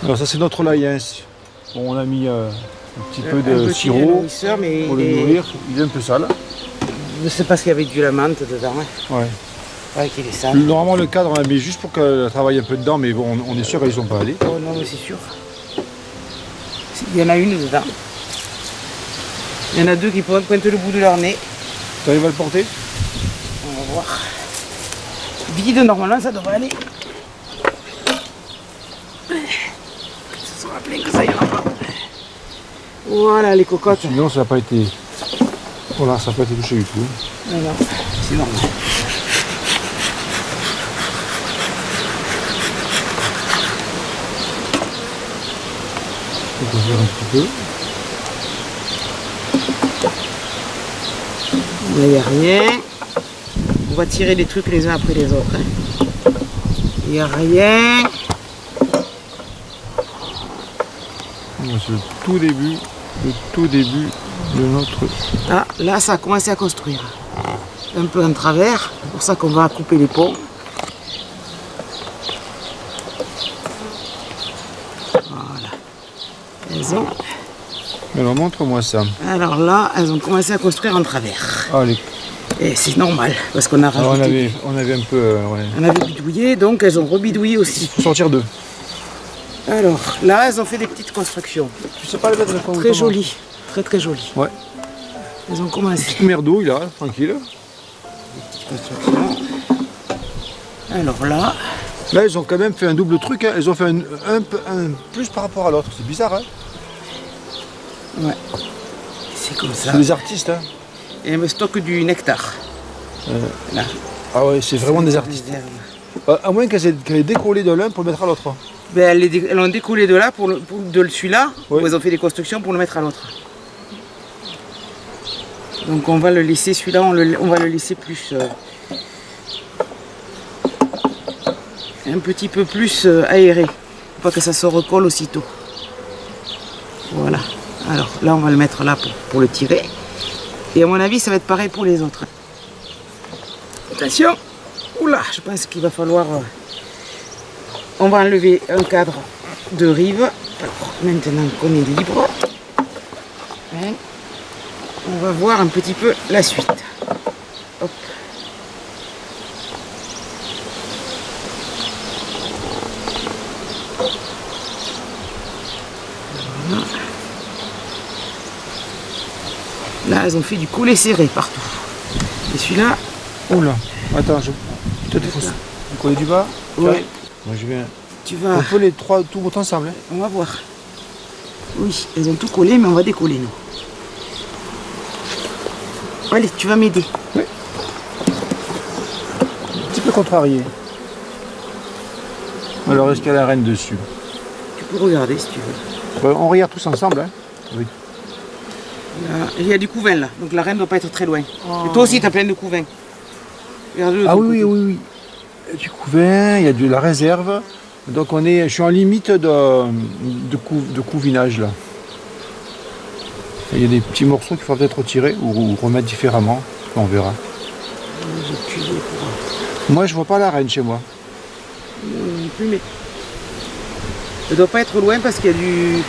Alors ça c'est notre laïens. Bon, on a mis un petit peu de sirop mais pour le nourrir. Il est un peu sale. Je ne sais pas s'il y avait du la menthe dedans. Hein. Ouais. Ouais, qu'il est sale. Normalement le cadre on l'a mis juste pour qu'elle travaille un peu dedans, mais bon, on est sûr qu'ils ne sont pas allés. Oh non, mais c'est sûr. Il y en a une dedans. Il y en a deux qui pointent le bout de leur nez. Tu arrives à le porter? On va voir. Vide, normalement ça devrait aller. Ça sera plein que ça ira pas. Voilà les cocottes. Sinon ça n'a pas été. Voilà, ça n'a pas été touché du tout. Non, non, c'est normal. On peut faire un petit peu. Il n'y a rien. On va tirer les trucs les uns après les autres. Hein. Il n'y a rien. C'est le tout début de notre... Ah, là, ça a commencé à construire. Un peu en travers. C'est pour ça qu'on va couper les ponts. Voilà. Elles ont... Alors montre-moi ça. Alors là, elles ont commencé à construire en travers. Allez. Et c'est normal, parce qu'on a Alors rajouté... on avait un peu... ouais. On avait bidouillé, donc elles ont rebidouillé aussi. Il faut sortir d'eux. Alors, là, elles ont fait des petites constructions. Tu sais pas les mettre Très jolies. Très très jolies. Ouais. Elles ont commencé. Petite merdouille là, tranquille. Construction. Alors là... Là, ils ont quand même fait un double truc. Hein. Ils ont fait un plus par rapport à l'autre. C'est bizarre, hein? Ouais. C'est comme ça. C'est des artistes, hein? Et elles me stockent du nectar. Là. Ah ouais, c'est vraiment des artistes. À moins qu'elles aient décollé de l'un pour le mettre à l'autre. Ben, elles ont décollé de là de celui-là, ouais. Où elles ont fait des constructions pour le mettre à l'autre. Donc on va le laisser, celui-là, on va le laisser plus... un petit peu plus aéré. Faut pas que ça se recolle aussitôt. Voilà. Alors là, on va le mettre là pour le tirer. Et à mon avis, ça va être pareil pour les autres. Attention. Oula, je pense qu'il va falloir... on va enlever un cadre de rive. Alors, maintenant qu'on est libre, hein, on va voir un petit peu la suite. Hop. Voilà. Là, elles ont fait du collet serré partout. Et celui-là... Oula, attends, peut-être il faut coller du bas. Ouais. Moi je viens... Tu vas... On peut les trois tout bout ensemble. Hein. On va voir. Oui, elles ont tout collé, mais on va décoller, nous. Allez, tu vas m'aider. Oui. Un petit peu contrarié. Alors, est-ce qu'il y a la reine dessus? Tu peux regarder si tu veux. On regarde tous ensemble. Hein. Oui. Là, il y a du couvain, là. Donc la reine ne doit pas être très loin. Oh. Et toi aussi, tu as plein de couvains. Ah oui, oui. Il y a du couvain, il y a de la réserve. Donc je suis en limite de couvinage là. Il y a des petits morceaux qu'il faudra peut-être retirer ou remettre différemment. On verra. Moi je vois pas la reine chez moi. Mais... elle ne doit pas être loin parce qu'il y a du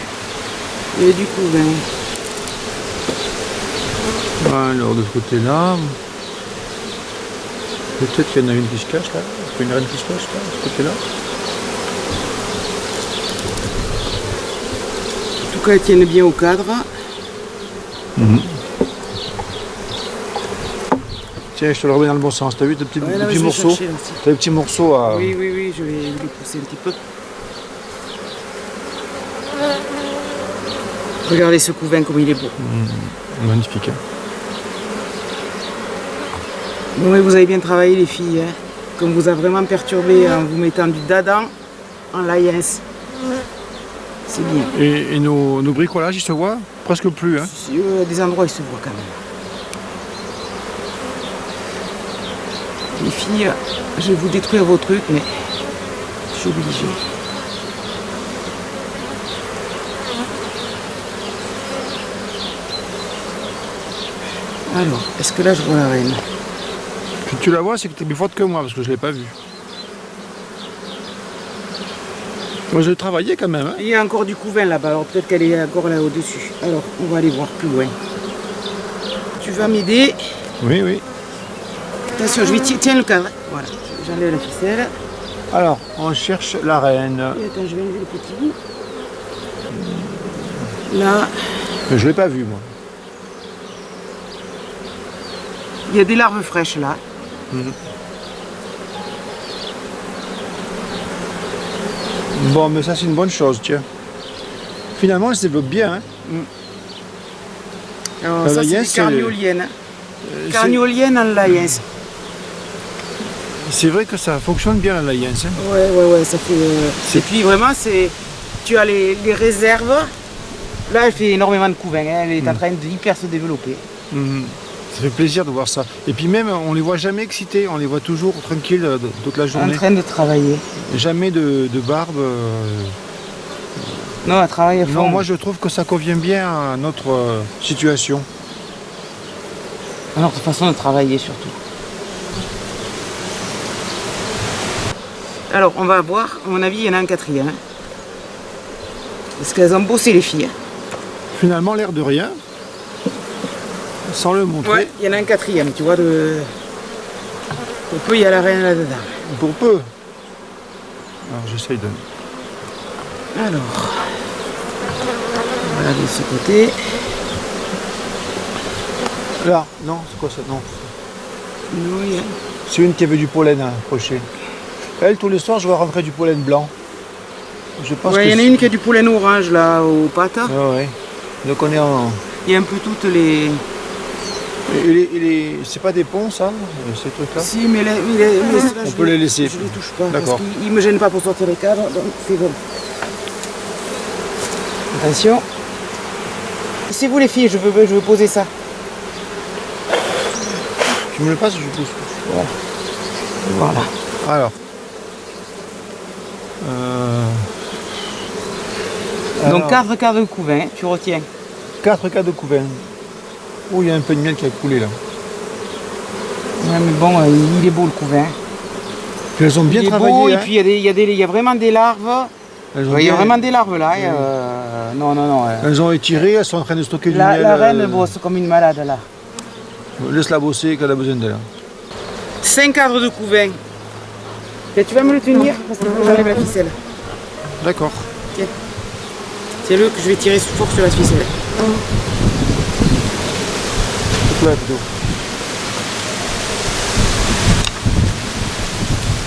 couvain. Alors de ce côté-là. Peut-être qu'il y en a une qui se cache là. Une reine qui se cache là, de ce côté-là. En tout cas, elles tiennent bien au cadre. Tiens, je te le remets dans le bon sens. T'as vu tes petits, petits morceaux? T'as des petits morceaux à... Oui, je vais les pousser un petit peu. Regardez ce couvain comme il est beau. Magnifique. Hein. Bon, et vous avez bien travaillé les filles. Hein. Comme vous a vraiment perturbé en vous mettant du dada en laïens. C'est bien. Et nos bricolages, ils se voient presque plus. Hein. Des endroits, ils se voient quand même. Les filles, je vais vous détruire vos trucs, mais je suis obligée. Alors, est-ce que là je vois la reine? Si tu la vois, c'est que tu es plus forte que moi, parce que je ne l'ai pas vue. Moi, je travaillais quand même. Hein. Il y a encore du couvain là-bas, alors peut-être qu'elle est encore là au-dessus. Alors, on va aller voir plus loin. Tu vas m'aider. Oui, oui. Attention, je vais tiens le cadre. Voilà, j'enlève la ficelle. Alors, on cherche la reine. Et attends, je vais enlever le petit bout. Là, Mais je ne l'ai pas vue, moi. il y a des larves fraîches là. Bon, mais ça, c'est une bonne chose, tiens. Finalement, elle se développe bien. Hein. Alors, La ça, c'est laïens, des c'est- carnioliennes. Carnioliennes en laïens. C'est vrai que ça fonctionne bien, la laïens. Hein. Ouais, ça fait. Et puis vraiment, c'est. Tu as les réserves. Là, elle fait énormément de couvain. Hein. Elle est en train d'hyper se développer. Ça fait plaisir de voir ça. Et puis même, on les voit jamais excités, on les voit toujours tranquilles toute la En journée. train de travailler. Jamais de barbe. Non, elle travaille à fond. Non, moi je trouve que ça convient bien à notre situation. À notre façon de travailler surtout. Alors, on va voir. À mon avis, il y en a un quatrième. Hein. Parce qu'elles ont bossé les filles. Hein. Finalement, l'air de rien, sans le montrer. Ouais, il y en a un quatrième, tu vois. Pour peu, il y a la reine là-dedans. Pour peu. Alors j'essaye de... Alors, voilà de ce côté. Là, non, c'est quoi ça? Non. Non, il y a- C'est une qui avait du pollen accroché. Elle, tous les soirs, je vois rentrer du pollen blanc. Je pense Ouais, que il y en a c'est- une qui a du pollen orange là aux pattes. Ouais, ouais. Donc on est en... Il y a un peu toutes les. C'est pas des ponts, ça, ces trucs-là? Si, mais ceux-là, On peut les laisser. Je les touche pas. D'accord. Parce qu'ils me gênent pas pour sortir les cadres, donc c'est bon. Attention. C'est vous les filles, je veux poser ça. Tu me le passes, je pousse. Voilà. Alors. Donc 4 quarts de couvain, tu retiens. 4 cas de couvain. Oh, il y a un peu de miel qui a coulé là. Ouais, mais bon, il est beau le couvain. Puis elles ont bien Il est travaillé. beau, hein. et puis il y a vraiment des larves. Elles ont Ouais, il y a bien- vraiment des larves là. Non. Elles ont étiré, elles sont en train de stocker du La miel. reine bosse comme une malade là. Laisse-la bosser quand elle a besoin d'elle. 5 cadres de couvain. Et tu vas me le tenir parce que j'enlève la ficelle. D'accord. C'est le que je vais tirer fort sur la ficelle. Ouais, plutôt.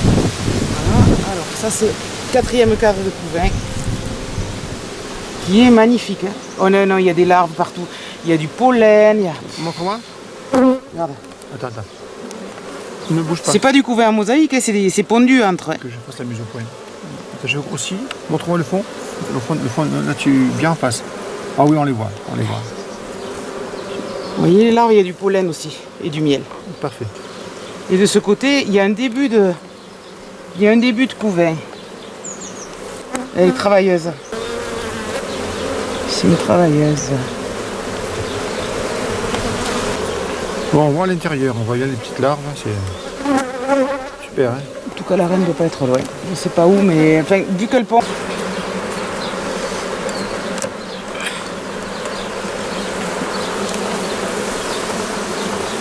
Voilà. Alors ça c'est 4e cadre de couvain. Qui est magnifique. Hein. Oh non, il y a des larves partout. Il y a du pollen. Il y a... Montre-moi. Regarde. Attends. Ne bouge pas. C'est pas du couvain en mosaïque, hein, c'est pondu entre. Que je fasse la mise au point. Attends, je grossis. Montre-moi le fond. Le fond, là tu bien en face. Ah oui, on les voit. Vous voyez les larves, il y a du pollen aussi et du miel. Parfait. Et de ce côté, il y a un début de couvain. Elle est travailleuse. C'est une travailleuse. Bon, on voit à l'intérieur, on voit bien les petites larves. C'est super, hein. En tout cas, la reine ne doit pas être loin. Je ne sais pas où, mais enfin, vu qu'elle pond.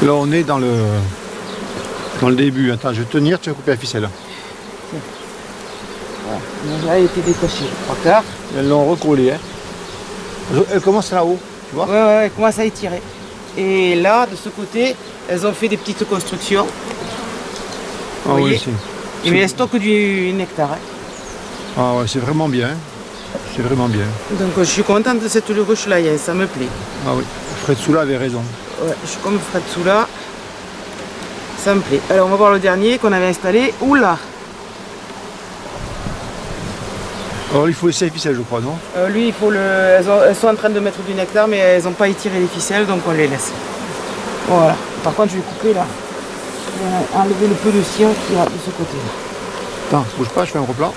Là, on est dans le début. Attends, je vais tenir, tu vas couper la ficelle. Voilà. Là, elle était détachée. 3 quarts. Elles l'ont recollé, hein. Elle commence là-haut, tu vois. Ouais, elle commence à étirer. Et là, de ce côté, elles ont fait des petites constructions. Ah voyez oui, Mais elles stockent du nectar. Hein. Ah ouais, c'est vraiment bien. C'est vraiment bien. Donc, je suis contente de cette ruche-là, ça me plaît. Ah oui, Fred Soula avait raison. Ouais, je suis comme Fred Soula. Ça me plaît. Alors, on va voir le dernier qu'on avait installé. Oula! Alors il faut laisser les ficelles, je crois, non? Lui, il faut le. Elles sont en train de mettre du nectar, mais elles n'ont pas étiré les ficelles, donc on les laisse. Voilà. Par contre, je vais couper là. Je vais enlever le peu de cire qu'il y a de ce côté-là. Attends, bouge pas, je fais un replan.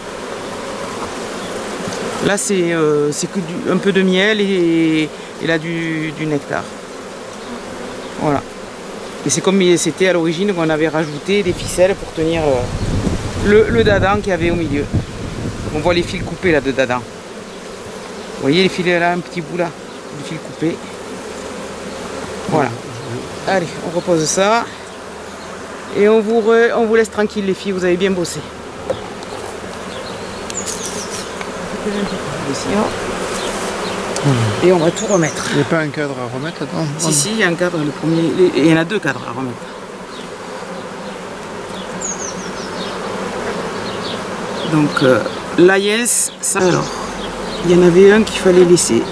Là, c'est que un peu de miel et là du nectar. Voilà. Et c'est comme c'était à l'origine qu'on avait rajouté des ficelles pour tenir le dadan qu'il y avait au milieu. On voit les fils coupés là dedans. Vous voyez les fils là, un petit bout là, les fils coupés. Voilà. Allez, on repose ça. Et on vous laisse tranquille les filles, vous avez bien bossé. Et on va tout remettre. Il n'y a pas un cadre à remettre, attends. Si, il y a un cadre, le premier. Il y en a 2 cadres à remettre. Donc, l'AIS, ça alors. Il y en avait un qu'il fallait laisser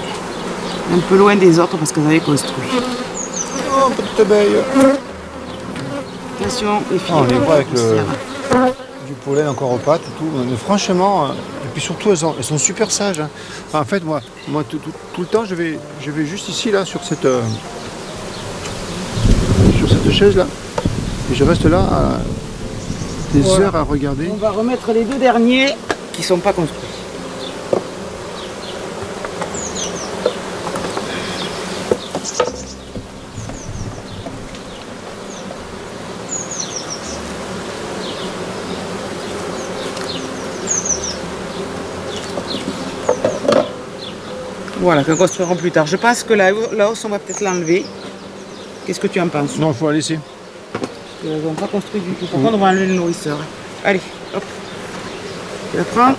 un peu loin des autres parce qu'ils avaient construit. Oh, petite abeille. Attention, les filles. On les voit avec du pollen encore aux pattes et tout. Mais franchement, et puis surtout, elles sont super sages. Hein. Enfin, en fait, moi tout le temps, je vais juste ici, là, sur cette chaise là. Et je reste là des heures à regarder. On va remettre les 2 derniers qui ne sont pas construits. Voilà, qu'on construira plus tard. Je pense que la hausse, on va peut-être l'enlever. Qu'est-ce que tu en penses? Non, il faut la laisser. Ils n'ont pas construit du tout. Par contre, on va enlever le nourrisseur. Allez, hop. Tu la prends.